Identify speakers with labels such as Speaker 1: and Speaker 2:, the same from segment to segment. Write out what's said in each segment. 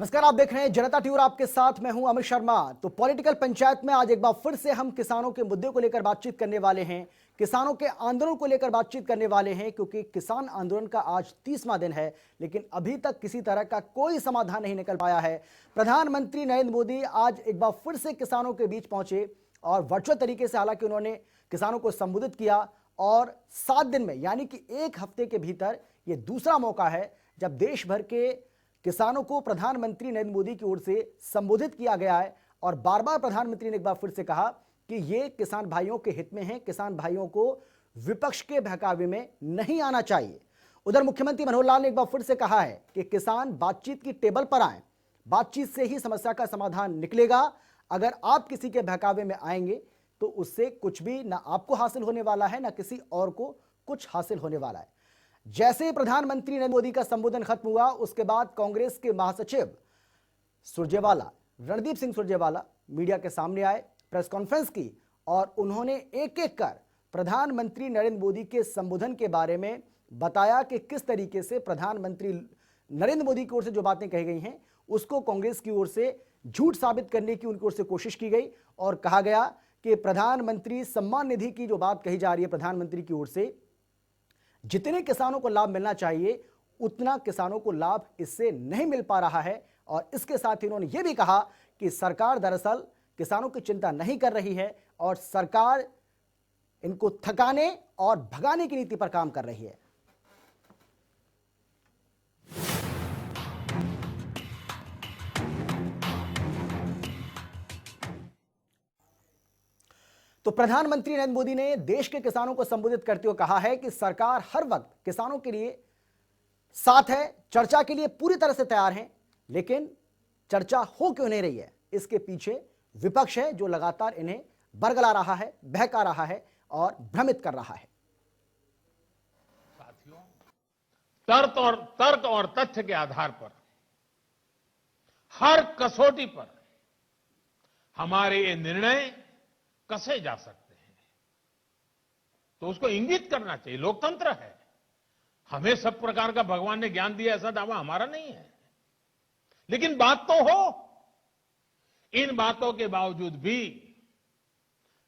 Speaker 1: नमस्कार, आप देख रहे हैं जनता टीवी और आपके साथ मैं हूं अमित शर्मा। तो पॉलिटिकल पंचायत में आज एक बार फिर से हम किसानों के मुद्दे को लेकर बातचीत करने वाले हैं, किसानों के आंदोलन को लेकर बातचीत करने वाले हैं, क्योंकि किसान आंदोलन का आज 30वां दिन है, लेकिन अभी तक किसी तरह का कोई समाधान नहीं निकल पाया है। प्रधानमंत्री नरेंद्र मोदी आज एक बार फिर से किसानों के बीच पहुंचे और वर्चुअल तरीके से हालांकि उन्होंने किसानों को संबोधित किया और 7 दिन में यानी कि 1 हफ्ते के भीतर यह दूसरा मौका है जब देश भर के किसानों को प्रधानमंत्री नरेंद्र मोदी की ओर से संबोधित किया गया है। और बार बार प्रधानमंत्री ने एक बार फिर से कहा कि ये किसान भाइयों के हित में है, किसान भाइयों को विपक्ष के बहकावे में नहीं आना चाहिए। उधर मुख्यमंत्री मनोहर लाल ने एक बार फिर से कहा है कि किसान बातचीत की टेबल पर आए, बातचीत से ही समस्या का समाधान निकलेगा। अगर आप किसी के बहकावे में आएंगे तो उससे कुछ भी ना आपको हासिल होने वाला है, ना किसी और को कुछ हासिल होने वाला है। जैसे ही प्रधानमंत्री नरेंद्र मोदी का संबोधन खत्म हुआ, उसके बाद कांग्रेस के महासचिव सुरजेवाला, रणदीप सिंह सुरजेवाला मीडिया के सामने आए, प्रेस कॉन्फ्रेंस की और उन्होंने एक एक कर प्रधानमंत्री नरेंद्र मोदी के संबोधन के बारे में बताया कि किस तरीके से प्रधानमंत्री नरेंद्र मोदी की ओर से जो बातें कही गई हैं उसको कांग्रेस की ओर से झूठ साबित करने की उनकी ओर से कोशिश की गई। और कहा गया कि प्रधानमंत्री सम्मान निधि की जो बात कही जा रही है प्रधानमंत्री की ओर से, जितने किसानों को लाभ मिलना चाहिए उतना किसानों को लाभ इससे नहीं मिल पा रहा है। और इसके साथ ही उन्होंने यह भी कहा कि सरकार दरअसल किसानों की चिंता नहीं कर रही है और सरकार इनको थकाने और भगाने की नीति पर काम कर रही है। तो प्रधानमंत्री नरेंद्र मोदी ने देश के किसानों को संबोधित करते हुए कहा है कि सरकार हर वक्त किसानों के लिए साथ है, चर्चा के लिए पूरी तरह से तैयार है, लेकिन चर्चा हो क्यों नहीं रही है इसके पीछे विपक्ष है जो लगातार इन्हें बरगला रहा है, बहका रहा है और भ्रमित कर रहा है।
Speaker 2: साथियों, तर्क और तथ्य के आधार पर हर कसौटी पर हमारे ये निर्णय कसे जा सकते हैं, तो उसको इंगित करना चाहिए। लोकतंत्र है, हमें सब प्रकार का भगवान ने ज्ञान दिया ऐसा दावा हमारा नहीं है, लेकिन बात तो हो। इन बातों के बावजूद भी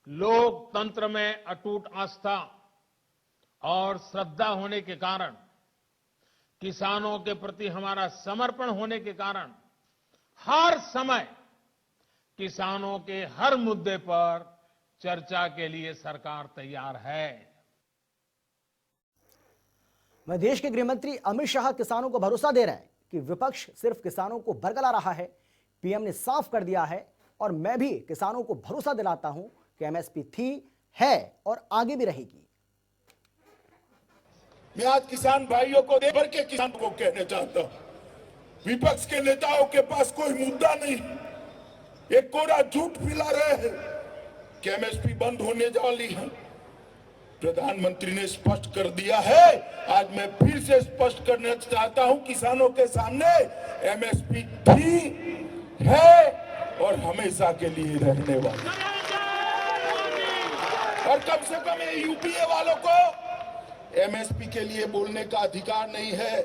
Speaker 2: लोकतंत्र में अटूट आस्था और श्रद्धा होने के कारण, किसानों के प्रति हमारा समर्पण होने के कारण हर समय किसानों के हर मुद्दे पर चर्चा के लिए सरकार तैयार है।
Speaker 1: मैं देश के गृह मंत्री अमित शाह किसानों को भरोसा दे रहे हैं कि विपक्ष सिर्फ किसानों को बरगला रहा है। पीएम ने साफ कर दिया है और मैं भी किसानों को भरोसा दिलाता हूं कि एमएसपी थी, है और आगे भी रहेगी।
Speaker 3: मैं आज किसान भाइयों को भर के किसानों को कहना चाहता हूं, विपक्ष के नेताओं के पास कोई मुद्दा नहीं, एक कोरा झूठ फैला रहे हैं कि एमएसपी बंद होने वाली है। प्रधानमंत्री ने स्पष्ट कर दिया है, आज मैं फिर से स्पष्ट करना चाहता हूं किसानों के सामने, एमएसपी थी, है और हमेशा के लिए रहने वाली। और कम से कम ये यूपीए वालों को एमएसपी के लिए बोलने का अधिकार नहीं है।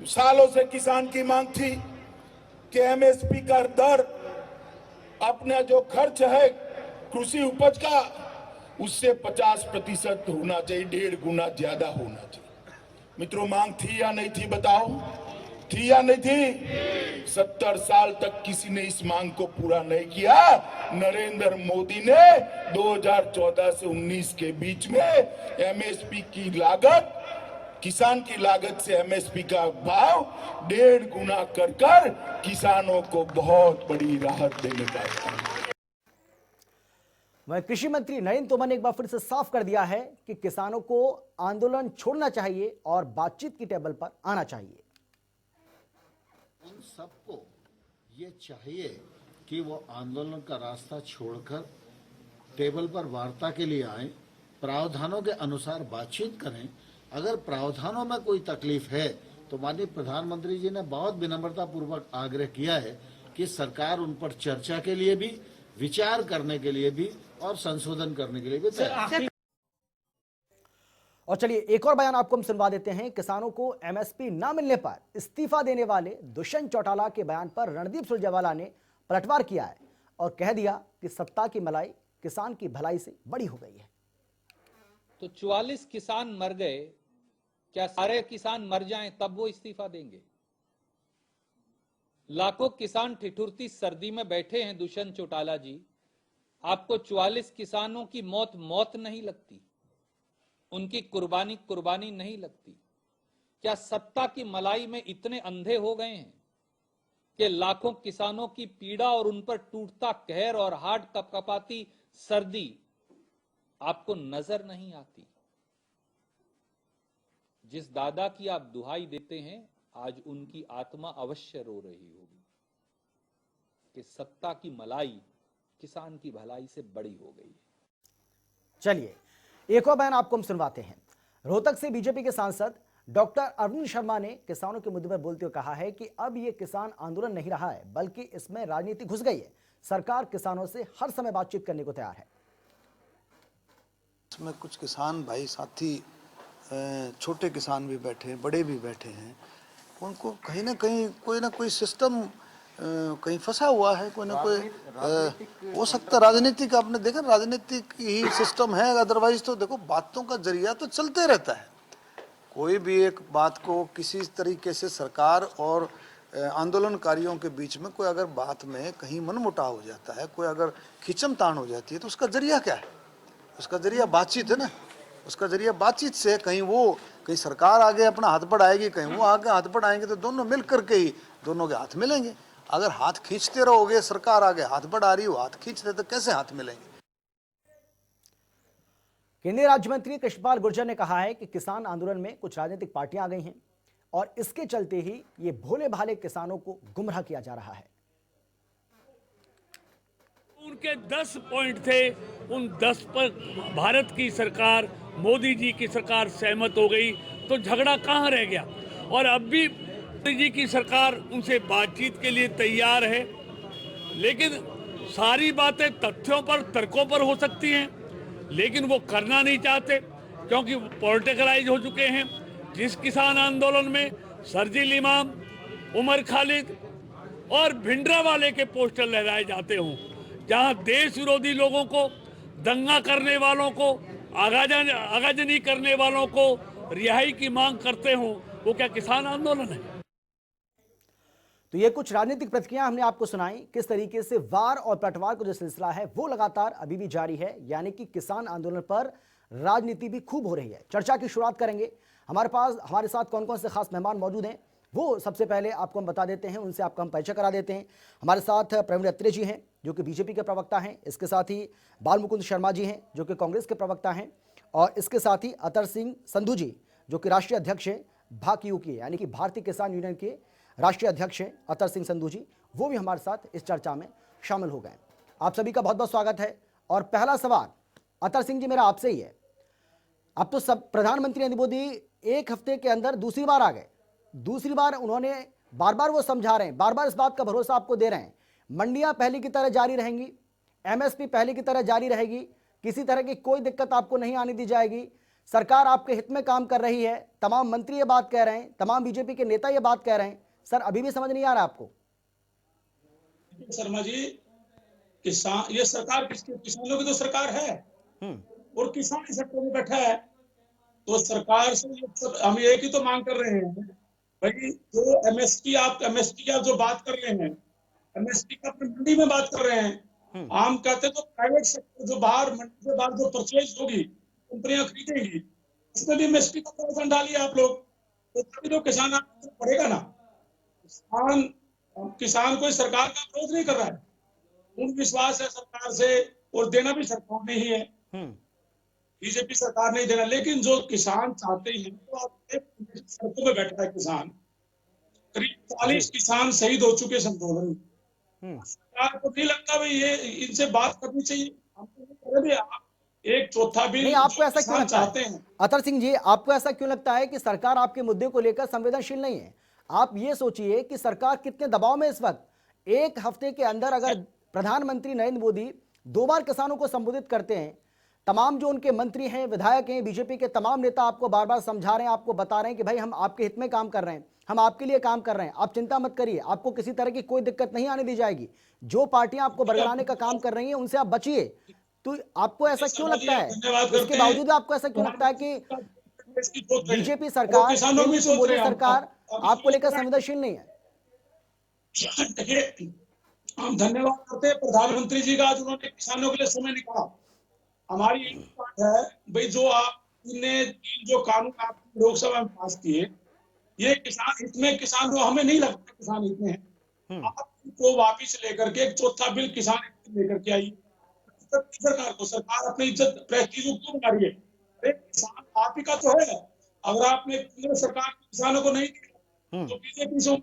Speaker 3: सालों से किसान की मांग थी कि एमएसपी का दर अपना जो खर्च है कृषि उपज का उससे 50% होना चाहिए, 1.5 गुना ज्यादा होना चाहिए। मित्रों, मांग थी या नहीं थी बताओ, थी या नहीं थी? 70 साल तक किसी ने इस मांग को पूरा नहीं किया। नरेंद्र मोदी ने 2014 से 19 के बीच में एमएसपी की लागत, किसान की लागत से एमएसपी का भाव 1.5 गुना कर किसानों को बहुत बड़ी राहत देने का काम।
Speaker 1: वहीं कृषि मंत्री नरेंद्र तोमर ने एक बार फिर से साफ कर दिया है कि किसानों को आंदोलन छोड़ना चाहिए और बातचीत की टेबल पर आना चाहिए।
Speaker 4: उन सबको ये चाहिए कि वो आंदोलन का रास्ता छोड़कर टेबल पर वार्ता के लिए आए, प्रावधानों के अनुसार बातचीत करें। अगर प्रावधानों में कोई तकलीफ है तो माननीय प्रधानमंत्री जी ने बहुत विनम्रता पूर्वक आग्रह किया है कि सरकार उन पर चर्चा के लिए भी, विचार करने के लिए भी और संशोधन करने के लिए भी तैयार है।
Speaker 1: और चलिए एक और बयान आपको हम सुनवा देते हैं। किसानों को एमएसपी ना मिलने पर इस्तीफा देने वाले दुष्यंत चौटाला के बयान पर रणदीप सुरजेवाला ने पलटवार किया है और कह दिया कि सत्ता की मलाई किसान की भलाई से बड़ी हो गई है।
Speaker 5: तो 44 किसान मर गए, क्या सारे किसान मर जाएं तब वो इस्तीफा देंगे? लाखों किसान ठिठुरती सर्दी में बैठे हैं। दुष्यंत चौटाला जी, आपको 44 किसानों की मौत नहीं लगती? उनकी कुर्बानी नहीं लगती? क्या सत्ता की मलाई में इतने अंधे हो गए हैं कि लाखों किसानों की पीड़ा और उन पर टूटता कहर और हार्ट कपकपाती सर्दी आपको नजर नहीं आती? जिस दादा की आप दुहाई देते हैं, आज उनकी आत्मा अवश्य रो रही होगी कि सत्ता की मलाई किसान की भलाई से बड़ी हो गई है।
Speaker 1: चलिए एक और बयान आपको हम सुनवाते हैं। रोहतक से बीजेपी के सांसद डॉक्टर अरविंद शर्मा ने किसानों के मुद्दे पर बोलते हुए कहा है कि अब यह किसान आंदोलन नहीं रहा है, बल्कि इसमें राजनीति घुस गई है। सरकार किसानों से हर समय बातचीत करने को तैयार है।
Speaker 6: इसमें कुछ किसान भाई साथी, छोटे किसान भी बैठे हैं, बड़े भी बैठे हैं, उनको कहीं ना कहीं कोई ना कोई सिस्टम कहीं फंसा हुआ है, कोई ना कोई हो सकता है राजनीतिक। आपने देखा राजनीतिक ही सिस्टम है, अदरवाइज तो देखो बातों का जरिया तो चलते रहता है। कोई भी एक बात को किसी तरीके से सरकार और आंदोलनकारियों के बीच में कोई अगर बात में कहीं मनमुटाव हो जाता है, कोई अगर खींचमतान हो जाती है, तो उसका जरिया क्या है? उसका जरिया बातचीत है ना। उसका जरिया बातचीत से कहीं सरकार आगे अपना हाथ बढ़ाएगी, कहीं वो आगे हाथ बढ़ाएंगे, तो दोनों मिल करके ही दोनों के हाथ मिलेंगे। अगर हाथ खींचते रहोगे, सरकार आगे हाथ बढ़ा रही हो, हाथ खींच रहे, तो कैसे हाथ मिलेंगे?
Speaker 1: केंद्रीय राज्य मंत्री कृष्णपाल गुर्जर ने कहा है कि किसान आंदोलन में कुछ राजनीतिक पार्टियां आ गई हैं और इसके चलते ही ये भोले भाले किसानों को गुमराह किया जा रहा है।
Speaker 7: उनके 10 पॉइंट थे, उन 10 पर भारत की सरकार, मोदी जी की सरकार सहमत हो गई, तो झगड़ा कहाँ रह गया? और अब भी मोदी जी की सरकार उनसे बातचीत के लिए तैयार है, लेकिन सारी बातें तथ्यों पर, तर्कों पर हो सकती हैं, लेकिन वो करना नहीं चाहते क्योंकि पॉलिटिकलाइज हो चुके हैं। जिस किसान आंदोलन में शर्जील इमाम, उमर खालिद और भिंडरावाले के पोस्टर लहराए जाते हों, जहां देश विरोधी लोगों को, दंगा करने वालों को, आगाजनी करने वालों को रिहाई की मांग करते हों, वो क्या किसान आंदोलन है?
Speaker 1: तो ये कुछ राजनीतिक प्रतिक्रिया हमने आपको सुनाई। किस तरीके से वार और पलटवार का जो सिलसिला है वो लगातार अभी भी जारी है, यानी कि किसान आंदोलन पर राजनीति भी खूब हो रही है। चर्चा की शुरुआत करेंगे। हमारे साथ कौन कौन से खास मेहमान मौजूद हैं वो सबसे पहले आपको हम बता देते हैं, उनसे आपका हम परिचय करा देते हैं। हमारे साथ प्रवीण अत्रे जी हैं जो कि बीजेपी के प्रवक्ता हैं, इसके साथ ही बालमुकुंद शर्मा जी हैं जो कि कांग्रेस के प्रवक्ता हैं, और इसके साथ ही अतर सिंह संधू जी जो कि राष्ट्रीय अध्यक्ष हैं भाकयू के, यानी कि भारतीय किसान यूनियन के राष्ट्रीय अध्यक्ष हैं अतर सिंह संधू जी, वो भी हमारे साथ इस चर्चा में शामिल हो गए। आप सभी का बहुत बहुत स्वागत है। और पहला सवाल अतर सिंह जी मेरा आपसे ही है। अब तो सब प्रधानमंत्री नरेंद्र मोदी एक हफ्ते के अंदर दूसरी बार आ गए, दूसरी बार उन्होंने बार बार वो समझा रहे हैं, बार बार इस बात का भरोसा आपको दे रहे हैं, मंडियां पहले की तरह जारी रहेंगी, एमएसपी पहले की तरह जारी रहेगी, किसी तरह की कोई दिक्कत आपको नहीं आने दी जाएगी, सरकार आपके हित में काम कर रही है। तमाम मंत्री ये बात कह रहे हैं, तमाम बीजेपी के नेता ये बात कह रहे हैं। सर अभी भी समझ नहीं आ रहा आपको?
Speaker 8: शर्मा जी, ये सरकार किसकी? किसानों की तो सरकार है और किसान इस सरकार में बैठा है, तो सरकार से हम एक ही तो मांग कर रहे हैं भाई, जो एमएसपी की आप जो बात कर रहे हैं, एमएसपी का अपनी मंडी में बात कर रहे हैं। आम कहते तो प्राइवेट सेक्टर जो बाहर मंडी से बाहर जो परचेज होगी, कंपनियां खरीदेंगी, उसमें भी एमएसपी का प्रावधान डालिए आप लोग, तो तभी तो किसान पड़ेगा ना। किसान कोई सरकार का विरोध नहीं कर रहा है, उन विश्वास है सरकार से, और देना भी सरकार ने ही है, बीजेपी सरकार नहीं देना। लेकिन जो किसान चाहते हैं तो आप सड़कों में बैठा है किसान, करीब 40 किसान शहीद हो चुके आंदोलन। सरकार को नहीं लगता भाई ये इनसे बात करनी चाहिए? एक चौथा भी
Speaker 1: नहीं, आपको ऐसा क्यों लगता है अतर सिंह जी, आपको ऐसा क्यों लगता है कि सरकार आपके मुद्दे को लेकर संवेदनशील नहीं है? आप ये सोचिए कि सरकार कितने दबाव में इस वक्त। एक हफ्ते के अंदर अगर प्रधानमंत्री नरेंद्र मोदी 2 बार किसानों को संबोधित करते हैं, तमाम जो उनके मंत्री हैं, विधायक हैं, बीजेपी के तमाम नेता आपको बार बार समझा रहे हैं, आपको बता रहे हैं कि भाई हम आपके हित में काम कर रहे हैं, हम आपके लिए काम कर रहे हैं, आप चिंता मत करिए, आपको किसी तरह की कोई दिक्कत नहीं आने दी जाएगी। जो पार्टियां आपको बरगलाने का काम कर रही हैं उनसे आप बचिए। तो आपको ऐसा क्यों लगता है, इसके बावजूद आपको ऐसा क्यों लगता है कि बीजेपी सरकार, केंद्र की मोदी सरकार आपको लेकर संवेदनशील नहीं है?
Speaker 8: हम धन्यवाद करते हैं प्रधानमंत्री जी का, आज उन्होंने किसानों के लिए समय निकाला। हमारी यही बात है भाई, जो आपने जो कानून आप लोकसभा में पास किए, ये किसान हित में, किसान को हमें नहीं लगता किसान हित में है। आपको वापिस लेकर के एक चौथा बिल किसान हित में लेकर के आई सरकार को। सरकार अपनी इज्जत प्रेस्टीज को क्यों बना रही है? अरे किसान आप ही का तो है। अगर आपने केंद्र सरकार किसानों को नहीं दिया तो बीजेपी से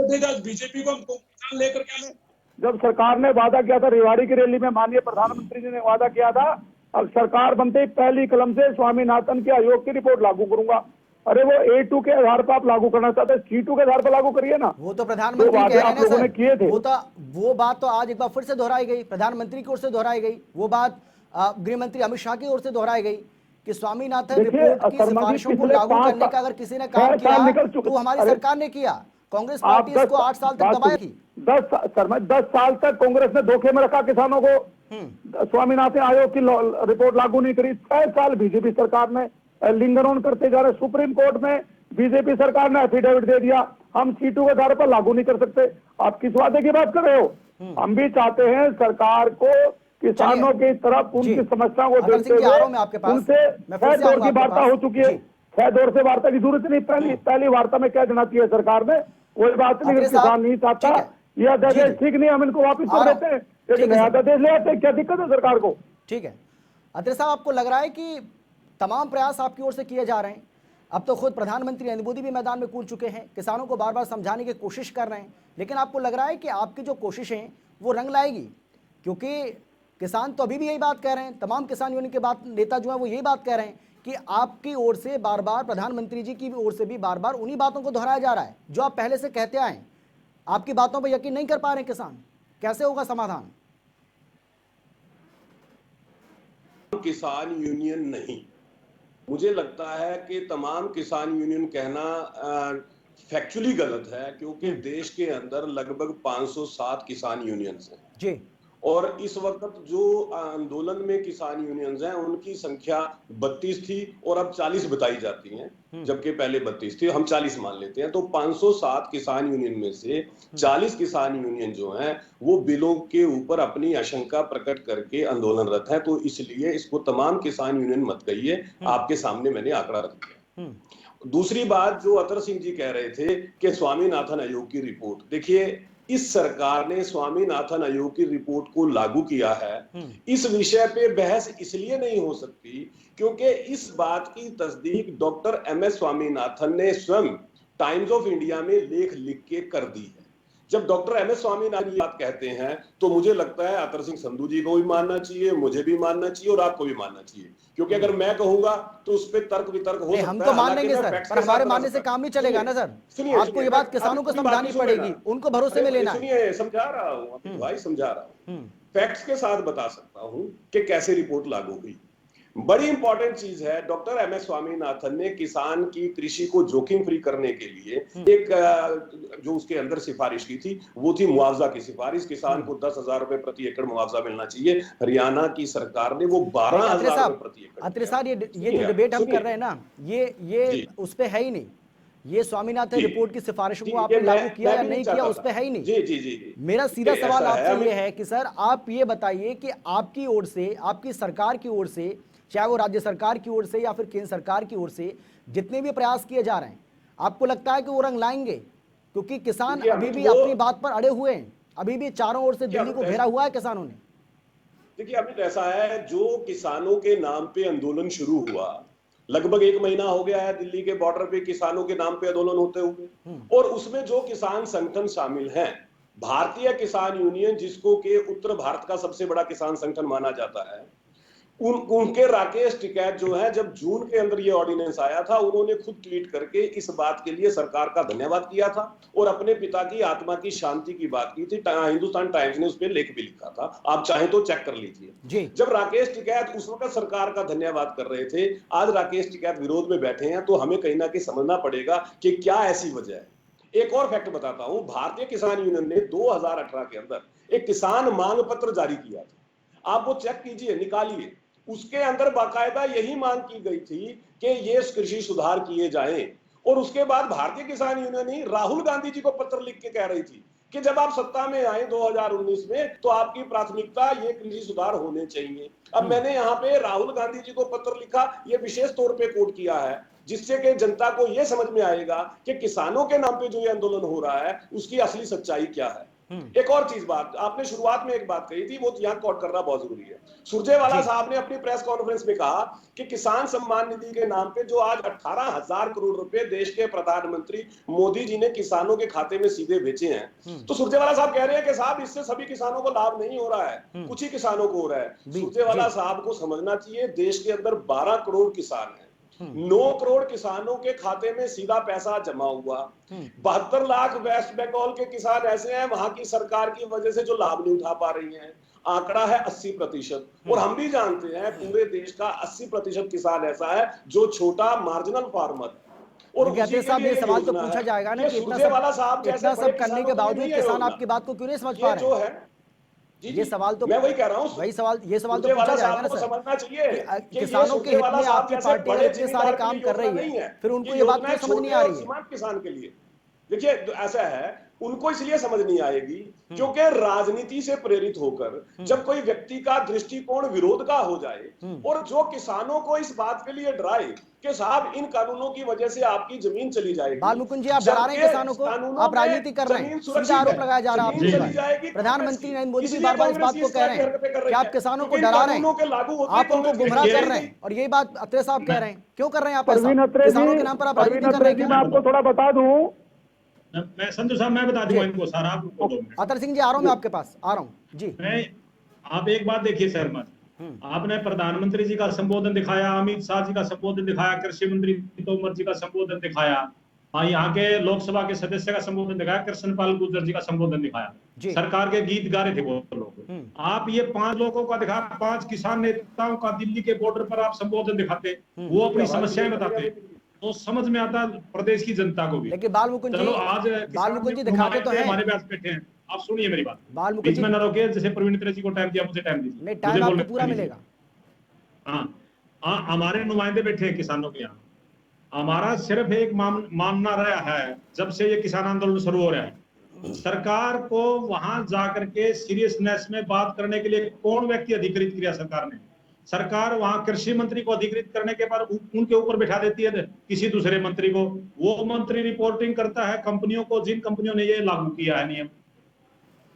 Speaker 8: देगा, बीजेपी को हम किसान लेकर के आए।
Speaker 9: जब सरकार ने वादा किया था, रेवाड़ी की रैली में माननीय प्रधानमंत्री जी ने वादा किया था, अब सरकार बनते ही पहली कलम से स्वामीनाथन के आयोग की रिपोर्ट लागू करूंगा। अरे वो A2 के आधार पर आप लागू करना चाहते हैं, C2 के आधार पर लागू करिए ना।
Speaker 1: वो तो प्रधानमंत्री कह रहे हैं
Speaker 9: लोगों ने किए थे।
Speaker 1: वो बात तो आज एक बार फिर से दोहराई गई, प्रधानमंत्री की ओर से दोहराई गई। वो बात गृह मंत्री अमित शाह की ओर से दोहराई गई कि स्वामीनाथन रिपोर्ट की सिफारिशों को लागू करने का अगर किसी ने काम किया तो हमारी सरकार ने किया। कांग्रेस पार्टी इसको 8 साल तक दबाई थी।
Speaker 9: 10 साल तक कांग्रेस ने धोखे में रखा किसानों को। स्वामीनाथन आयोग की रिपोर्ट लागू नहीं करी। 6 साल बीजेपी सरकार ने लिंगर ऑन करते जा रहे। सुप्रीम कोर्ट में बीजेपी सरकार ने एफिडेविट दे दिया, हम C2 के आधार पर लागू नहीं कर सकते। आप किस वादे की बात कर रहे हो? हम भी चाहते हैं सरकार को किसानों की तरफ उनकी समस्याओं को देखते हुए उनसे 6 दौर की वार्ता हो चुकी है। 6 दौर से वार्ता की जरूरत नहीं। पहली वार्ता में क्या देना चाहिए सरकार ने? कोई बात नहीं, किसान नहीं चाहता यह अध्यादेश ठीक नहीं, हम इनको वापस कर देते हैं, एक नया अध्यादेश ले आते हैं। क्या दिक्कत है सरकार को?
Speaker 1: ठीक है अत्रे साहब, आपको लग रहा है कि तमाम प्रयास आपकी ओर से किए जा रहे हैं? अब तो खुद प्रधानमंत्री नरेंद्र मोदी भी मैदान में कूद चुके हैं, किसानों को बार बार समझाने की कोशिश कर रहे हैं, लेकिन आपको लग रहा है कि आपकी जो कोशिशें वो रंग लाएगी? क्योंकि किसान तो अभी भी यही बात कह रहे हैं, तमाम किसान यूनियन के बात नेता जो है वो यही बात कह रहे हैं कि आपकी ओर से बार बार, प्रधानमंत्री जी की ओर से भी बार बार उन्हीं बातों को दोहराया जा रहा है जो आप पहले से कहते आए। आपकी बातों पर यकीन नहीं कर पा रहे किसान, कैसे होगा समाधान?
Speaker 10: किसान यूनियन नहीं, मुझे लगता है कि तमाम किसान यूनियन कहना फैक्चुअली गलत है, क्योंकि देश के अंदर लगभग 507 किसान यूनियंस हैं
Speaker 1: जी,
Speaker 10: और इस वक्त जो आंदोलन में किसान यूनियंस हैं उनकी संख्या 32 थी और अब 40 बताई जाती हैं, जबकि पहले 32 थी, हम 40 मान लेते हैं। तो 507 किसान यूनियन में से 40 किसान यूनियन जो हैं वो बिलों के ऊपर अपनी आशंका प्रकट करके आंदोलनरत है। तो इसलिए इसको तमाम किसान यूनियन मत कहिए, आपके सामने मैंने आंकड़ा रख दिया। दूसरी बात जो अतर सिंह जी कह रहे थे कि स्वामीनाथन आयोग की रिपोर्ट, देखिए इस सरकार ने स्वामीनाथन आयोग की रिपोर्ट को लागू किया है। इस विषय पे बहस इसलिए नहीं हो सकती क्योंकि इस बात की तस्दीक डॉक्टर MS स्वामीनाथन ने स्वयं टाइम्स ऑफ इंडिया में लेख लिख के कर दी है। जब डॉक्टर MS स्वामीनाथन ये बात कहते हैं तो मुझे लगता है अतर सिंह संधू जी को भी मानना चाहिए, मुझे भी मानना चाहिए और आपको भी मानना चाहिए, क्योंकि अगर मैं कहूंगा तो उस पर तर्क वितर्क हो सकता है।
Speaker 1: हम तो मान लेंगे सर, पर हमारे मानने से काम नहीं चलेगा ना सर। आपको ये बात किसानों को समझानी पड़ेगी, उनको भरोसे में लेना है।
Speaker 10: सुनिए, समझा रहा हूँ भाई, समझा रहा हूँ, फैक्ट्स के साथ बता सकता हूँ कि कैसे रिपोर्ट लागू हुई। बड़ी इंपॉर्टेंट चीज है, डॉक्टर MS स्वामीनाथन ने किसान की कृषि को जोखिम फ्री करने के लिए एक जो उसके अंदर सिफारिश की थी वो थी मुआवजा की सिफारिश। किसान को 10,000 रुपए प्रति एकड़ मुआवजा मिलना चाहिए। हरियाणा की सरकार ने वो 12,000 रुपए प्रति एकड़।
Speaker 1: अत्रे साहब, ये जो डिबेट हम कर रहे हैं ना, ये उस पे है ही नहीं। ये स्वामीनाथन रिपोर्ट की सिफारिशों को आपने लागू किया या नहीं किया उस पे है ही नहीं।
Speaker 10: जी।
Speaker 1: मेरा सीधा सवाल आपसे ये है कि सर आप ये बताइए कि आपकी ओर से, आपकी सरकार की ओर से, चाहे वो राज्य सरकार की ओर से या फिर केंद्र सरकार की ओर से जितने भी प्रयास किए जा रहे हैं, आपको लगता है कि वो रंग लाएंगे? क्योंकि किसान अभी भी अपनी बात पर अड़े हुए हैं, अभी भी चारों ओर से दिल्ली को घेरा हुआ है किसानों ने।
Speaker 10: देखिए अभी ऐसा है, जो किसानों के नाम पे आंदोलन शुरू हुआ, लगभग 1 महीना हो गया है दिल्ली के बॉर्डर पे किसानों के नाम पे आंदोलन होते हुए, और उसमें जो किसान संगठन शामिल हैं, भारतीय किसान यूनियन जिसको के उत्तर भारत का सबसे बड़ा किसान संगठन माना जाता है, उनके राकेश टिकैत जो है, जब जून के अंदर ये ऑर्डिनेंस आया था, उन्होंने खुद ट्वीट करके इस बात के लिए सरकार का धन्यवाद किया था और अपने पिता की आत्मा की शांति की बात की थी। हिंदुस्तान टाइम्स ने उस पर लेख भी लिखा था, आप चाहें तो चेक कर लीजिए। जब राकेश टिकैत उस वक्त सरकार का धन्यवाद कर रहे थे, आज राकेश टिकैत विरोध में बैठे हैं, तो हमें कहीं ना कहीं समझना पड़ेगा कि क्या ऐसी वजह है। एक और फैक्ट बताता हूं, भारतीय किसान यूनियन ने 2018 के अंदर एक किसान मांग पत्र जारी किया था, आप वो चेक कीजिए, निकालिए। उसके अंदर बाकायदा यही मांग की गई थी कि ये कृषि सुधार किए जाएं। और उसके बाद भारतीय किसान यूनियन ही राहुल गांधी जी को पत्र लिख के कह रही थी कि जब आप सत्ता में आए 2019 में, तो आपकी प्राथमिकता ये कृषि सुधार होने चाहिए। अब मैंने यहाँ पे राहुल गांधी जी को पत्र लिखा, ये विशेष तौर पे कोट किया है, जिससे कि जनता को यह समझ में आएगा कि किसानों के नाम पे जो ये आंदोलन हो रहा है उसकी असली सच्चाई क्या है। एक और चीज बात, आपने शुरुआत में एक बात कही थी, वो यहाँ कोट करना बहुत जरूरी है। सुरजेवाला साहब ने अपनी प्रेस कॉन्फ्रेंस में कहा कि किसान सम्मान निधि के नाम पे जो आज 18,000 करोड़ रुपए देश के प्रधानमंत्री मोदी जी ने किसानों के खाते में सीधे भेजे हैं, तो सुरजेवाला साहब कह रहे हैं कि साहब इससे सभी किसानों को लाभ नहीं हो रहा है, कुछ ही किसानों को हो रहा है। सुरजेवाला साहब को समझना चाहिए, देश के अंदर 12 करोड़ किसान है, 9 करोड़ किसानों के खाते में सीधा पैसा जमा हुआ। 72 लाख वेस्ट बंगाल के किसान ऐसे हैं, वहां की सरकार की वजह से जो लाभ नहीं उठा पा रही हैं। आंकड़ा है 80%। और हम भी जानते हैं पूरे देश का 80% किसान ऐसा है जो छोटा मार्जिनल फार्मर। और
Speaker 1: साहब, ये सवाल तो पूछा जाएगा ना कि इतना सब करने के बावजूद किसान आपकी बात को क्यों नहीं समझ पा रहे हैं? ये सवाल तो
Speaker 10: मैं वही कह रहा हूँ,
Speaker 1: ये सवाल तो पूछा जाएगा ना सर,
Speaker 10: समझना चाहिए
Speaker 1: कि किसानों के हित में आपकी पार्टी इतने सारे काम कर रही है, फिर उनको ये बात क्यों समझ नहीं आ रही है?
Speaker 10: किसान के लिए देखिए ऐसा है, उनको इसलिए समझ नहीं आएगी क्योंकि राजनीति से प्रेरित होकर जब कोई व्यक्ति का दृष्टिकोण विरोध का हो जाए और जो किसानों को इस बात के लिए डराए कि साहब इन कानूनों की वजह से आपकी जमीन चली जाएगी।
Speaker 1: बाल मुकुंद जी, आप डरा रहे हैं किसानों को, आप राजनीति कर रहे हैं, सीधा आरोप लगाया जा रहा है। प्रधानमंत्री नरेंद्र मोदी भी बार बार इस बात को कह रहे हैं कि आप किसानों को डरा रहे हैं, आप उनको गुमराह कर रहे हैं, और यही बात अत्रे साहब कह रहे हैं। क्यों कर रहे हैं आप ऐसा? किसानों के नाम पर आप राजनीति कर रहे हैं?
Speaker 9: मैं आपको थोड़ा बता दूं,
Speaker 11: मैं संधू साहब मैं बता दूंगा इनको सर, आप
Speaker 1: अतर सिंह जी आ रहा हूं मैं आपके पास, आ रहा हूं जी।
Speaker 11: आप एक बात देखिए सर, मत आपने प्रधानमंत्री जी का संबोधन दिखाया, अमित शाह जी का संबोधन दिखाया, कृषि मंत्री तोमर जी का संबोधन दिखाया, यहाँ के लोकसभा के सदस्य का संबोधन दिखाया, कृष्णपाल गुर्जर जी का संबोधन दिखाया, सरकार के गीत गा रहे थे वो लोग। आप ये 5 लोगों का दिखा, 5 किसान नेताओं का दिल्ली के बॉर्डर पर आप संबोधन दिखाते, वो अपनी समस्याएं बताते, तो समझ में आता प्रदेश की जनता को भी।
Speaker 1: लेकिन बाल मुकुंद जी दिखाते तो हैं,
Speaker 11: हमारे पास बैठे हैं, आप सुनिए मेरी बात, बीच में न रोके, जैसे प्रवीण त्रे जी को टाइम दिया, मुझे टाइम दीजिए,
Speaker 1: नहीं टाइम आपको पूरा मिलेगा।
Speaker 11: हाँ, हमारे नुमाइंदे बैठे हैं किसानों के यहाँ, हमारा सिर्फ एक मानना रहा है, जब से ये किसान आंदोलन शुरू हो रहा है, सरकार को वहां जाकर के सीरियसनेस में बात करने के लिए कौन व्यक्ति अधिकृत किया सरकार ने? सरकार वहां कृषि मंत्री को अधिकृत करने के बाद उनके ऊपर बैठा देती है किसी दूसरे मंत्री को, वो मंत्री रिपोर्टिंग करता है कंपनियों को, जिन कंपनियों ने ये लागू किया है नियम।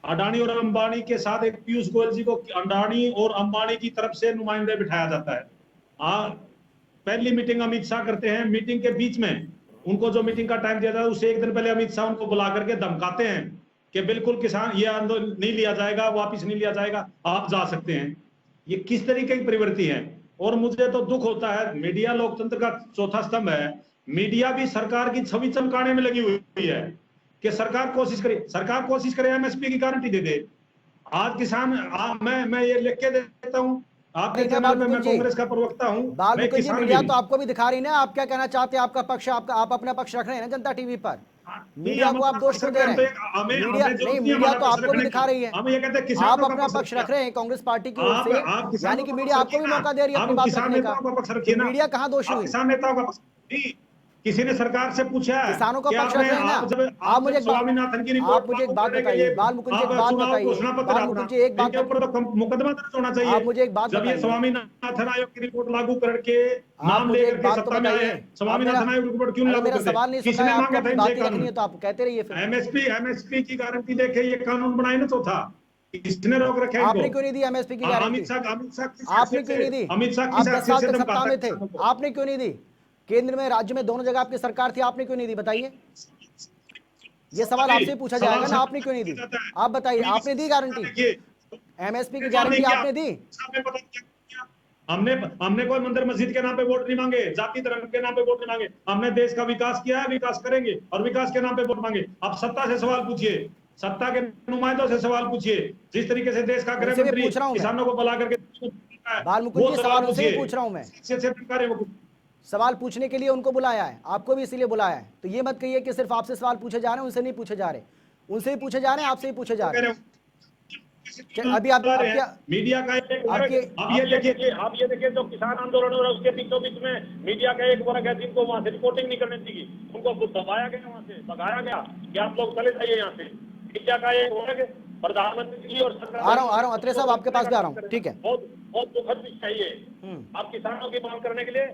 Speaker 11: अडानी और अंबानी के साथ एक पीयूष गोयल जी को अडानी और अंबानी की तरफ से नुमाइंदे बिठाया जाता है। पहली मीटिंग अमित शाह करते हैं, मीटिंग के बीच में उनको जो मीटिंग का टाइम दिया जाता है उससे एक दिन पहले अमित शाह उनको बुला करके धमकाते हैं कि बिल्कुल किसान ये आंदोलन नहीं लिया जाएगा, वापिस नहीं लिया जाएगा, आप जा सकते हैं। ये किस तरीके की प्रवृत्ति है? और मुझे तो दुख होता है, मीडिया लोकतंत्र का चौथा स्तंभ है, मीडिया भी सरकार की छवि चमकाने में लगी हुई है कि सरकार कोशिश करे एमएसपी की गारंटी दे दे। आज किसान मैं ये लिख के देता हूँ आपके चैनल में, मैं कांग्रेस का प्रवक्ता हूँ,
Speaker 1: मीडिया तो आपको भी दिखा रही ना, आप क्या कहना चाहते हैं? आपका पक्ष, आप अपना पक्ष रख रहे हैं ना जनता टीवी पर, मीडिया को आप दोष क्यों दे रहे हैं? मीडिया तो आपको भी दिखा रही है, आप अपना पक्ष रख रहे हैं कांग्रेस पार्टी की ओर से, यानी कि मीडिया आपको भी मौका दे रही है अपनी बात रखने का। मीडिया कहाँ दोषी हुई?
Speaker 11: किसान नेताओं का पक्ष, किसी ने सरकार से पूछा है
Speaker 1: किसानों का पक्ष रख रहे हैं ना? आप मुझे एक बात बताइए, बाल मुकुंद जी एक बात बताइए, बाल मुकुंद जी एक बात,
Speaker 11: मुकदमा दर्ज होना चाहिए।
Speaker 1: आप मुझे एक बात
Speaker 11: जब ये स्वामीनाथन आयोग की रिपोर्ट लागू करके नाम लेकर के सत्ता में आए, स्वामीनाथन आयोग की रिपोर्ट क्यों लागू करते?
Speaker 1: सवाल नहीं सुना, आपको अपनी बात रखनी है तो आप कहते रहिए।
Speaker 11: एमएसपी की गारंटी देखे ये कानून बनाए ना चौथा, किसने रोक रखे?
Speaker 1: आपने क्यों नहीं दी एमएसपी की गारंटी? आपने क्यों नहीं दी?
Speaker 11: अमित शाह
Speaker 1: आप 10 साल तक सत्ता में थे, आपने क्यों नहीं दी? केंद्र में राज्य में दोनों जगह आपकी सरकार थी, आपने क्यों नहीं दी? बताइए, ये सवाल आपसे पूछा जाएगा ना, आपने क्यों नहीं दी? आप बताइए, आपने दी गारंटी? एमएसपी की गारंटी आपने दी?
Speaker 11: हमने कोई मंदिर मस्जिद के नाम पे वोट नहीं मांगे, जाति धर्म के नाम पे वोट नहीं मांगे। हमने देश का विकास किया है, विकास करेंगे और विकास के नाम पे वोट मांगे। आप सत्ता से सवाल पूछिए, सत्ता के नुमाइंदों से सवाल पूछिए। जिस तरीके से देश का गृह मंत्री किसानों को बुला करके
Speaker 1: बालमुकुंद जी, सवाल उनसे पूछ रहा हूं मैं। सवाल पूछने के लिए उनको बुलाया है, आपको भी इसीलिए बुलाया है। तो ये मत कहिए कि सिर्फ आपसे सवाल पूछे जा रहे हैं, उनसे नहीं पूछे जा रहे। उनसे ही पूछे जा रहे हैं, आपसे ही पूछे जा रहे हैं। अभी आप
Speaker 11: मीडिया का आप ये देखिए जो किसान आंदोलन हो रहा है उसके बीचों बीच में मीडिया का एक वर्ग है जिनको वहां से रिपोर्टिंग नहीं करनी चाहिए, उनको दबाया गया, वहां से भगाया गया कि आप लोग चले जाइए यहाँ से। मीडिया का एक वर्ग प्रधानमंत्री जी और सरकार,
Speaker 1: आ रहा हूँ अत्रे साहब, आपके पास भी आ रहा हूँ। ठीक है,
Speaker 11: बहुत दुखद विषय है ये। आप किसानों की मांग करने के लिए,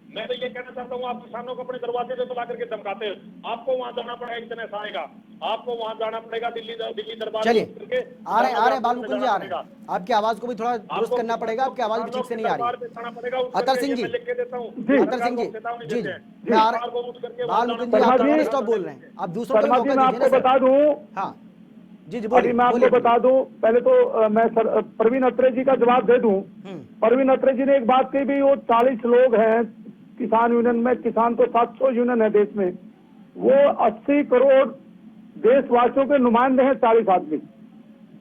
Speaker 11: मैं तो ये कहना चाहता हूँ, आप किसानों को अपने दरवाजे पे बुला करके धमकाते हैं। आपको वहां जाना पड़ेगा, एक दिन ऐसा आएगा, आपको वहां जाना पड़ेगा दिल्ली दरबार।
Speaker 1: चलिए, आ रहे बालमुकुंद जी, आ रहे हैं। आपकी आवाज को भी थोड़ा दुरुस्त करना पड़ेगा, आपकी आवाज भी ठीक से नहीं आ रही। अतर सिंह जी, अतर सिंह जी, जी जी, बालमुकुंद जी, आप थोड़ा स्टॉप बोल रहे हैं, आप दूसरों को मौका दीजिए।
Speaker 9: आपको बता दूं,
Speaker 1: हाँ जी जी, बोलिए।
Speaker 9: मैं आपको बता दूं, पहले तो मैं प्रवीण अत्रे जी का जवाब दे दूं। प्रवीण अत्रे जी ने एक बात कही भी, वो 40 लोग हैं किसान यूनियन में, किसान तो 700 यूनियन है देश में, वो 80 करोड़ देशवासियों के नुमाइंदे हैं, 40 आदमी,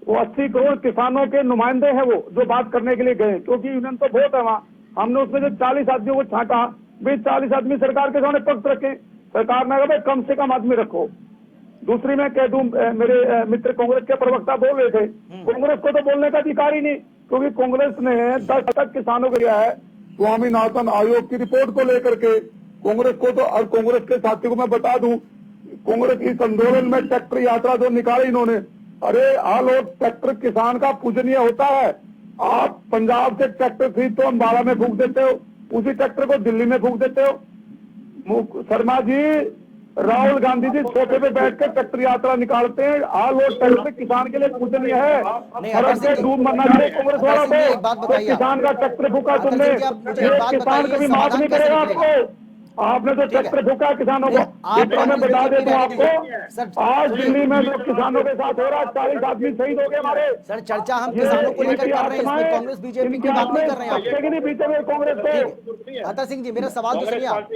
Speaker 9: वो 80 करोड़ किसानों के नुमाइंदे हैं, वो जो बात करने के लिए गए, क्योंकि यूनियन तो बहुत है वहां। हमने उसमें जो 40 आदमियों को छांटा, वे 40 आदमी सरकार के सामने पक्ष रखे, सरकार ने कहा कम से कम आदमी रखो। दूसरी मैं कह दूं, मेरे मित्र कांग्रेस के प्रवक्ता बोल रहे थे, कांग्रेस को तो बोलने का अधिकार ही नहीं, क्योंकि कांग्रेस ने 10 तक किसानों को दिया है स्वामीनाथन आयोग की रिपोर्ट को लेकर के। कांग्रेस को तो, और कांग्रेस के साथियों को मैं बता दूं, कांग्रेस इस आंदोलन में ट्रैक्टर यात्रा जो निकाली इन्होंने, अरे लोग ट्रैक्टर किसान का पूजनीय होता है। आप पंजाब से ट्रैक्टर खरीद तो अम्बाला में फूंक देते हो, उसी ट्रैक्टर को दिल्ली में फूंक देते हो। शर्मा जी, राहुल गांधी जी सोफे पे बैठ कर ट्रैक्टर यात्रा निकालते हैं, लोग ट्रैक्टर किसान के लिए पूजनीय है। डूब मरना चाहिए कांग्रेस वालों को, किसान का ट्रैक्टर फूका तुमने, किसान कभी माफ नहीं करेगा आपको। आपने तो ट्रैक्टर फूका किसानों को। मैं बता देता हूँ आपको, आज दिल्ली में जो किसानों के साथ हो रहा है, 40 आदमी शहीद हो गए हमारे।
Speaker 1: सर, चर्चा हम किसानों को लेकर कर रहे हैं, इसमें कांग्रेस बीजेपी की बात नहीं कर रहे हैं आप।
Speaker 9: बीजेपी कांग्रेस को।
Speaker 1: अतर सिंह जी, मेरा सवाल तो सुनिए आप।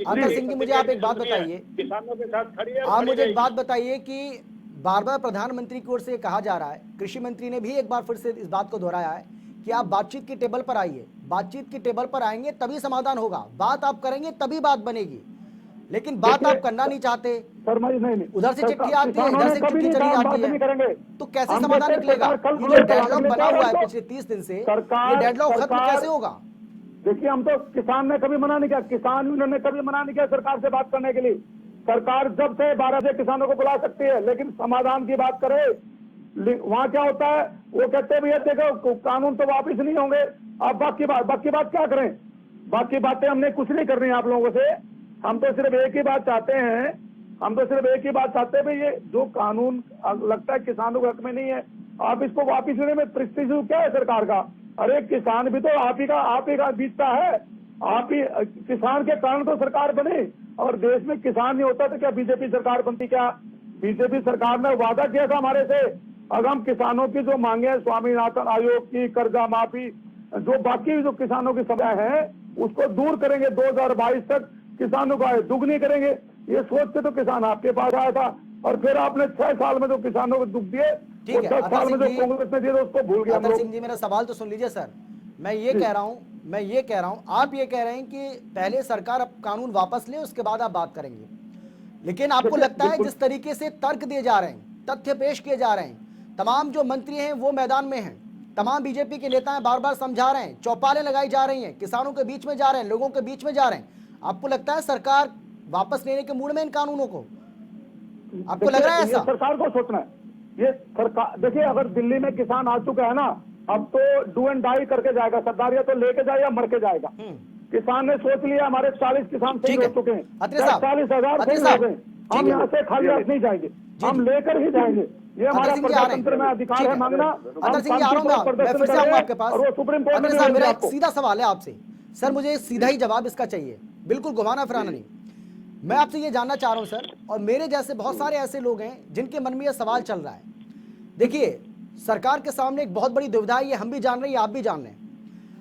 Speaker 1: अतर सिंह जी, मुझे आप एक बात बताइए,
Speaker 11: किसानों के साथ खड़ी है।
Speaker 1: आप मुझे एक बात बताइए कि बार बार प्रधानमंत्री की ओर से कहा जा रहा है, कृषि मंत्री ने भी एक बार फिर से इस बात को दोहराया है कि आप बातचीत की टेबल पर आइए, बातचीत की टेबल पर आएंगे तभी समाधान होगा, बात आप करेंगे तभी बात बनेगी, लेकिन बात आप करना नहीं चाहते।
Speaker 9: नहीं,
Speaker 1: उधर से चिट्ठी आती है, इधर से चिट्ठी चली जाती है, तो कैसे समाधान निकलेगा? ये जो डेडलॉक बना हुआ है पिछले 30 दिन से, ये डेडलॉक खत्म कैसे होगा?
Speaker 9: देखिए, हम तो, किसान ने कभी मना नहीं किया, किसान यूनियन ने कभी मना नहीं किया सरकार से बात करने के लिए। सरकार जब से 12 से किसानों को बुला सकती है, लेकिन समाधान की बात करे। वहां क्या होता है, वो कहते हैं भैया देखो कानून तो वापिस नहीं होंगे, अब बाकी बात क्या करें, बाकी बातें हमने कुछ नहीं करनी है आप लोगों से। हम तो सिर्फ एक ही बात चाहते हैं, भाई ये जो कानून लगता है किसानों के हक में नहीं है, आप इसको वापिस लेने में प्रेस्टीज क्या है सरकार का? अरे किसान भी तो आप ही का बीतता है, आप ही किसान के कारण तो सरकार बने, और देश में किसान नहीं होता तो क्या बीजेपी सरकार बनती? क्या बीजेपी सरकार ने वादा किया था हमारे से, अगर हम किसानों की जो मांगे हैं, स्वामीनाथन आयोग की, कर्जा माफी, जो बाकी जो किसानों की समस्या है उसको दूर करेंगे, 2022 तक किसानों को आय दुगनी करेंगे, ये सोच के तो किसान आपके पास आया था। और फिर आपने 6 साल में जो किसानों को दुख दिए, 10 साल में जो कांग्रेस ने दिए उसको भूल गए हम लोग।
Speaker 1: सिंह जी, मेरा सवाल तो सुन लीजिए सर, मैं ये कह रहा हूँ, आप ये कह रहे हैं कि पहले सरकार अब कानून वापस ले, उसके बाद आप बात करेंगे, लेकिन आपको लगता है जिस तरीके से तर्क दिए जा रहे हैं, तथ्य पेश किए जा रहे हैं, तमाम जो मंत्री हैं वो मैदान में हैं, तमाम बीजेपी के नेता हैं बार बार समझा रहे हैं, चौपालें लगाई जा रही हैं, किसानों के बीच में जा रहे हैं, लोगों के बीच में जा रहे हैं, आपको लगता है सरकार वापस लेने के मूड में इन कानूनों को? आपको लग रहा है ऐसा?
Speaker 9: सरकार को सोचना है, ये सरकार। देखिए, अगर दिल्ली में किसान आ चुका है ना, अब तो डू एंड डाई करके जाएगा, सरदार या तो लेके जाए या मर के जाएगा। किसान ने सोच लिया, हमारे 40 किसान शहीद हो चुके हैं, 40,000 शहीद हो गए, हम यहाँ से खाली हाथ नहीं जाएंगे, हम लेकर ही जाएंगे, ये हमारा प्रजातंत्र में अधिकार है मांगना।
Speaker 1: अतर सिंह जी, आ रहा हूं मैं फिर से आऊंगा आपके पास।
Speaker 9: सुप्रीम कोर्ट में
Speaker 1: मेरा एक सीधा सवाल है आपसे सर, मुझे सीधा ही जवाब इसका चाहिए, बिल्कुल घुमाना फिराना नहीं। मैं आपसे ये जानना चाह रहा हूं सर, और मेरे जैसे बहुत सारे ऐसे लोग हैं जिनके मन में यह सवाल चल रहा है। देखिए, सरकार के सामने एक बहुत बड़ी दुविधा है, ये हम भी जान रहे हैं, आप भी जान रहे हैं।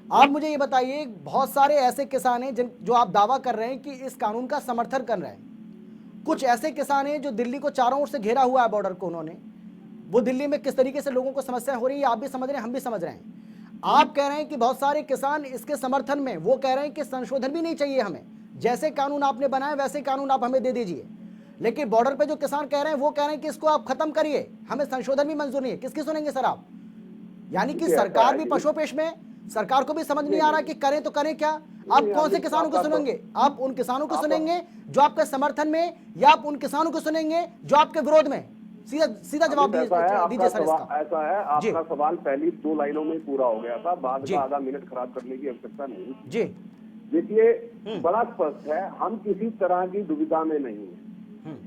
Speaker 1: आप मुझे ये बताइए, बहुत सारे ऐसे किसान हैं जो आप दावा कर रहे हैं कि इस कानून का समर्थन कर रहे हैं। कुछ ऐसे किसान हैं जो दिल्ली को चारों ओर से घेरा हुआ है, बॉर्डर को उन्होंने, वो दिल्ली में किस तरीके से लोगों को समस्या हो रही है आप भी समझ रहे हैं, हम भी समझ रहे हैं। आप कह रहे हैं कि बहुत सारे किसान इसके समर्थन में, वो कह रहे हैं कि संशोधन भी नहीं चाहिए हमें, जैसे कानून आपने बनाए वैसे कानून आप हमें दे दीजिए। लेकिन बॉर्डर पे जो किसान कह रहे हैं वो कह रहे हैं कि इसको आप खत्म करिए, हमें संशोधन भी मंजूर नहीं है। किसकी सुनेंगे सर आप? यानी कि सरकार भी पशुपेश में, सरकार को भी समझ नहीं आ रहा कि करें तो करें क्या। आप कौन से किसानों को सुनेंगे? आप उन किसानों को सुनेंगे जो आपके समर्थन में, या आप उन किसानों को सुनेंगे जो आपके विरोध में? सीधा जवाब दीजिए सर इसका।
Speaker 9: ऐसा है, आपका सवाल पहली 2 लाइनों में पूरा हो गया था, बाद का आधा मिनट खराब करने की आवश्यकता नहीं
Speaker 1: जी।
Speaker 9: देखिए, बड़ा स्पष्ट है, हम किसी तरह की दुविधा में नहीं है।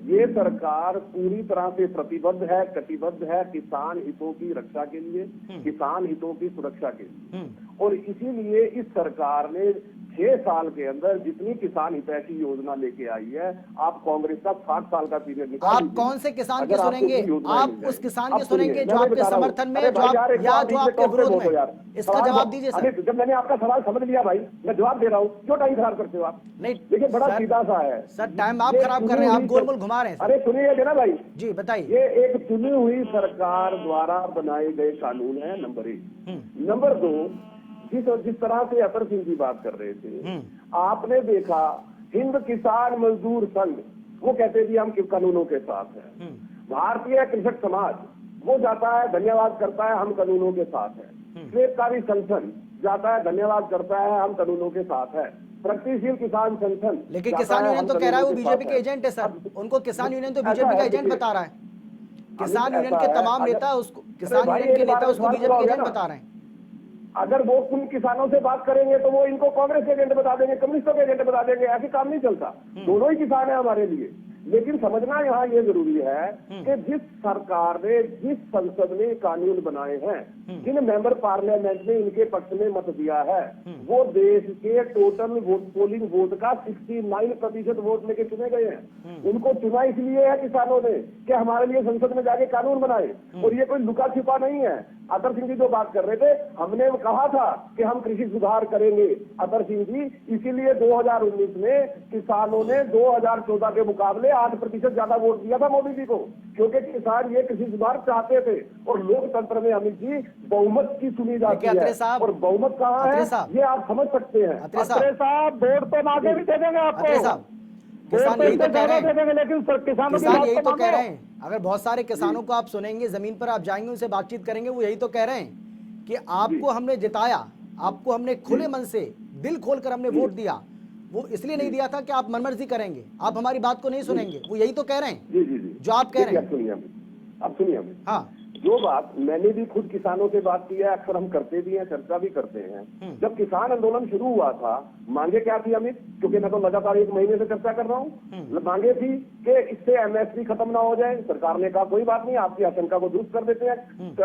Speaker 9: ये सरकार पूरी तरह से प्रतिबद्ध है, कटिबद्ध है किसान हितों की रक्षा के लिए, किसान हितों की सुरक्षा के लिए। और इसीलिए इस सरकार ने 6 साल के अंदर जितनी किसान हितैषी योजना लेके आई है, आप कांग्रेस का 60 साल का पीरियड निकाल
Speaker 1: आप कौन से किसान की सुनेंगे? आप उस किसान की सुनेंगे जो आपके समर्थन में, जो आपके विरोध में? इसका जवाब दीजिए सर।
Speaker 9: जब मैंने आपका सवाल समझ लिया भाई, मैं जवाब दे रहा हूँ, क्यों टाइम खराब करते हो आप?
Speaker 1: नहीं
Speaker 9: देखिए, बड़ा सीधा सा है
Speaker 1: सर, टाइम आप खराब कर रहे हैं, आप गोलमोल घुमा रहे हैं।
Speaker 9: अरे सुनिए ना भाई
Speaker 1: जी, बताइए।
Speaker 9: ये एक चुनी हुई सरकार द्वारा बनाए गए कानून है, नंबर 1। नंबर 2, जिस तरह से अतर सिंह जी बात कर रहे थे, आपने देखा हिंद किसान मजदूर संघ वो कहते थे हम कानूनों के साथ हैं। भारतीय कृषक समाज वो जाता है, धन्यवाद करता है, हम कानूनों के साथ हैं। श्वेतकारी संगठन जाता है, धन्यवाद करता है, हम कानूनों के साथ है। प्रगतिशील किसान संगठन,
Speaker 1: लेकिन किसान यूनियन तो कह रहा है वो बीजेपी के एजेंट है सर, उनको किसान यूनियन तो बीजेपी का एजेंट बता रहा है। किसान यूनियन के तमाम नेता उसको, किसान यूनियन के नेता उसको बीजेपी के एजेंट बता रहे हैं।
Speaker 9: अगर वो उन किसानों से बात करेंगे तो वो इनको कांग्रेस के एजेंट बता देंगे, कम्युनिस्टों के एजेंट बता देंगे। ऐसे काम नहीं चलता, दोनों ही किसान है हमारे लिए। लेकिन समझना यहाँ ये जरूरी है कि जिस सरकार ने, जिस संसद ने कानून बनाए हैं, जिन मेंबर पार्लियामेंट ने इनके पक्ष में मत दिया है, वो देश के टोटल पोलिंग वोट का 69% वोट लेके चुने गए हैं। उनको चुना इसलिए है किसानों ने कि हमारे लिए संसद में जाके कानून बनाए, और ये कोई लुका छिपा नहीं है। अतर सिंह जी जो बात कर रहे थे, हमने कहा था कि हम कृषि सुधार करेंगे अतर सिंह जी, इसीलिए 2019 में किसानों ने 2014 के मुकाबले 8% ज्यादा वोट दिया था मोदी जी को, क्योंकि किसान ये कृषि सुधार चाहते थे। और लोकतंत्र में अमित जी बहुमत की सुनी जाती है, और बहुमत कहाँ है ये आप समझ सकते हैं। अत्रे साहब, वोट तो आगे भी दे देंगे आपको,
Speaker 1: किसान यही तो कह रहे हैं,
Speaker 9: लेकिन किसान
Speaker 1: यही तो कह रहे हैं। अगर बहुत सारे किसानों को आप सुनेंगे, जमीन पर आप जाएंगे, उनसे बातचीत करेंगे, वो यही तो कह रहे हैं कि आपको हमने जिताया, आपको हमने खुले मन से, दिल खोलकर हमने वोट दिया। वो इसलिए नहीं दिया था कि आप मनमर्जी करेंगे, आप हमारी बात को नहीं सुनेंगे। वो यही तो कह रहे हैं जो आप कह रहे हैं।
Speaker 9: अब सुनिए, हाँ, जो बात मैंने भी खुद किसानों से बात की है, अक्सर हम करते भी हैं, चर्चा भी करते हैं। जब किसान आंदोलन शुरू हुआ था, मांगे क्या थी अमित? क्योंकि मैं तो लगातार 1 महीने से चर्चा कर रहा हूँ। मांगे थी कि इससे एमएसपी खत्म ना हो जाए। सरकार ने कहा कोई बात नहीं, आपकी आशंका को दुरुस्त कर देते हैं।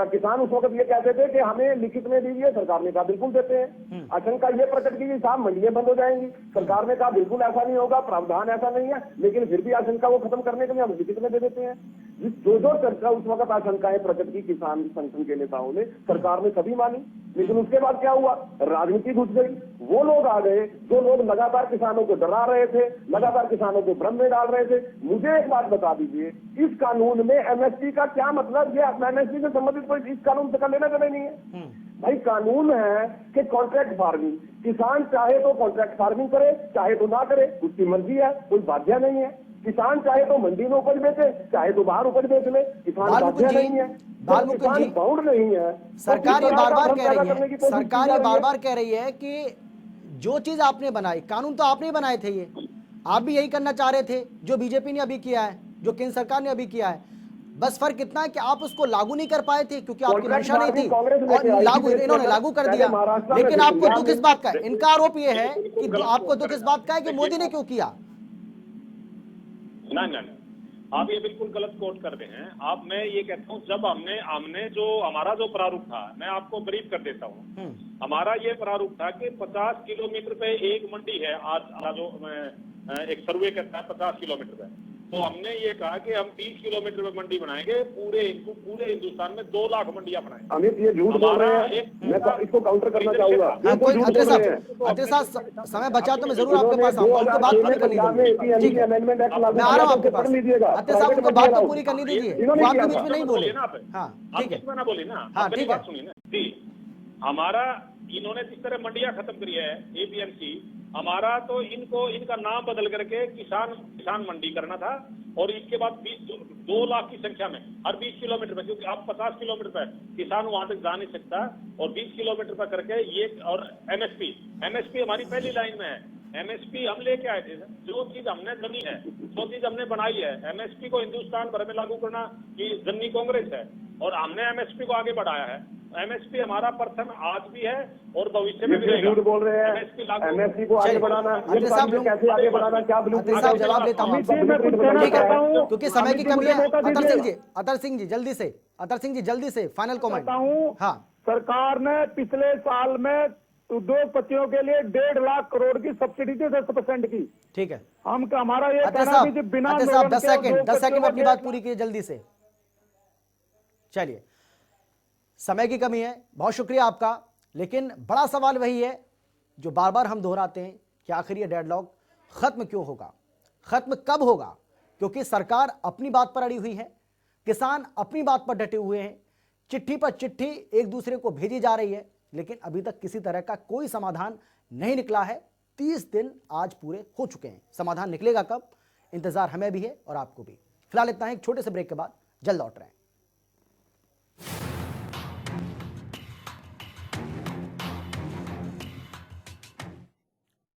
Speaker 9: किसान उस वक्त ये कहते थे कि हमें लिखित में दीजिए, सरकार ने कहा बिल्कुल देते हैं। आशंका ये प्रकट की साहब मंडियां बंद हो जाएंगी, सरकार ने कहा बिल्कुल ऐसा नहीं होगा, प्रावधान ऐसा नहीं है, लेकिन फिर भी आशंका को खत्म करने के लिए हम लिखित में दे देते हैं। जो चर्चा उस वक्त आशंकाएं प्रकट की किसान संगठन के नेताओं ने, सरकार ने सभी मानी। लेकिन उसके बाद क्या हुआ? राजनीति घुस गई। वो लोग आ गए जो लोग लगातार किसानों को डरा रहे थे, लगातार किसानों को भ्रम में डाल रहे थे। मुझे एक बात बता दीजिए, इस कानून में एमएसपी का क्या मतलब? ये एमएसपी से संबंधित कोई इस कानून से लेना देना नहीं है भाई। कानून है कि कॉन्ट्रैक्ट फार्मिंग, किसान चाहे तो कॉन्ट्रैक्ट फार्मिंग करे, चाहे तो ना करे, उसकी मर्जी है, कोई बाध्य नहीं है। किसान चाहे तो मंडी में उपज बेचे, चाहे तो बाहर उपज बेच ले, किसान बाध्य नहीं है, किसान बाउंड नहीं है।
Speaker 1: सरकार ये बार बार कह रही है, सरकार ये बार बार कह रही है कि जो चीज आपने बनाई, कानून तो आपने ही बनाए थे, ये आप भी यही करना चाह रहे थे जो बीजेपी ने अभी किया है, जो केंद्र सरकार ने अभी किया है। बस फर्क इतना है कि आप उसको लागू नहीं कर पाए थे क्योंकि आपकी मंशा नहीं थी, और लागू इन्होंने लागू कर दिया। लेकिन आपको दुख इस बात का है, इनका आरोप ये है कि आपको दुख इस बात का है कि मोदी ने क्यों किया।
Speaker 12: नहीं, आप ये बिल्कुल गलत कोट कर रहे हैं। आप, मैं ये कहता हूँ, जब हमने जो हमारा जो प्रारूप था, मैं आपको ब्रीफ कर देता हूँ। हमारा ये प्रारूप था कि 50 किलोमीटर पे एक मंडी है। आज जो एक सर्वे करता है 50 किलोमीटर पे, तो हमने ये कहा कि हम 30 किलोमीटर में मंडी बनाएंगे, पूरे हिंदुस्तान में 2 लाख मंडियां बनाएंगे।
Speaker 9: अमित ये झूठ बोल रहे हैं, मैं इसको काउंटर करना चाहूंगा।
Speaker 1: हाँ, कोई अत्रे साहब समय बचा तो मैं जरूर आपके पास आऊंगा, उनको बात पूरी करनी दीजिए। ठीक है, मैं आ रहा हूँ आपके पास। अत्रे साहब उनको बात तो पूरी करनी दीजिए, वो आपके बीच में नहीं बोले। हाँ ठीक है,
Speaker 12: ना बोली ना,
Speaker 1: हाँ ठीक है।
Speaker 12: बात सुनिए ना जी। हमारा इन्होंने जिस तरह मंडियां खत्म करी है एपीएमसी, हमारा तो इनका नाम बदल करके किसान मंडी करना था, और इसके बाद 2 लाख की संख्या में हर 20 किलोमीटर पर, क्योंकि अब 50 किलोमीटर पर किसान वहां तक जा नहीं सकता, और 20 किलोमीटर पर करके ये, और एमएसपी हमारी पहली लाइन में है। एमएसपी हम लेके आए थे, जो चीज हमने बनी है, जो चीज हमने बनाई है, एमएसपी को हिंदुस्तान भर में लागू करना की जन्नी कांग्रेस है, और हमने एमएसपी को आगे बढ़ाया है। एमएसपी हमारा प्रथम आज भी है और भविष्य में भी रहेगा।
Speaker 9: झूठ बोल रहे हैं, एमएसपी को आगे बढ़ाना, कैसे आगे बढ़ाना, क्या
Speaker 1: साहब जवाब लेता हूँ, ठीक है, क्योंकि समय की कमी है। अतर सिंह जी जल्दी से फाइनल कमेंट। हाँ,
Speaker 9: सरकार ने पिछले साल में उद्योगपतियों के लिए 1.5 लाख करोड़ की सब्सिडी थी 10% की।
Speaker 1: ठीक है,
Speaker 9: हमारा ये कहना है कि बिना
Speaker 1: 10 सेकंड में अपनी बात पूरी की जल्दी से। चलिए, समय की कमी है, बहुत शुक्रिया आपका, लेकिन बड़ा सवाल वही है जो बार बार हम दोहराते हैं कि आखिर ये डेडलॉक खत्म क्यों होगा, खत्म कब होगा? क्योंकि सरकार अपनी बात पर अड़ी हुई है, किसान अपनी बात पर डटे हुए हैं, चिट्ठी पर चिट्ठी एक दूसरे को भेजी जा रही है, लेकिन अभी तक किसी तरह का कोई समाधान नहीं निकला है। 30 दिन आज पूरे हो चुके हैं, समाधान निकलेगा कब, इंतजार हमें भी है और आपको भी। फिलहाल इतना ही, एक छोटे से ब्रेक के बाद जल्द लौट रहे हैं।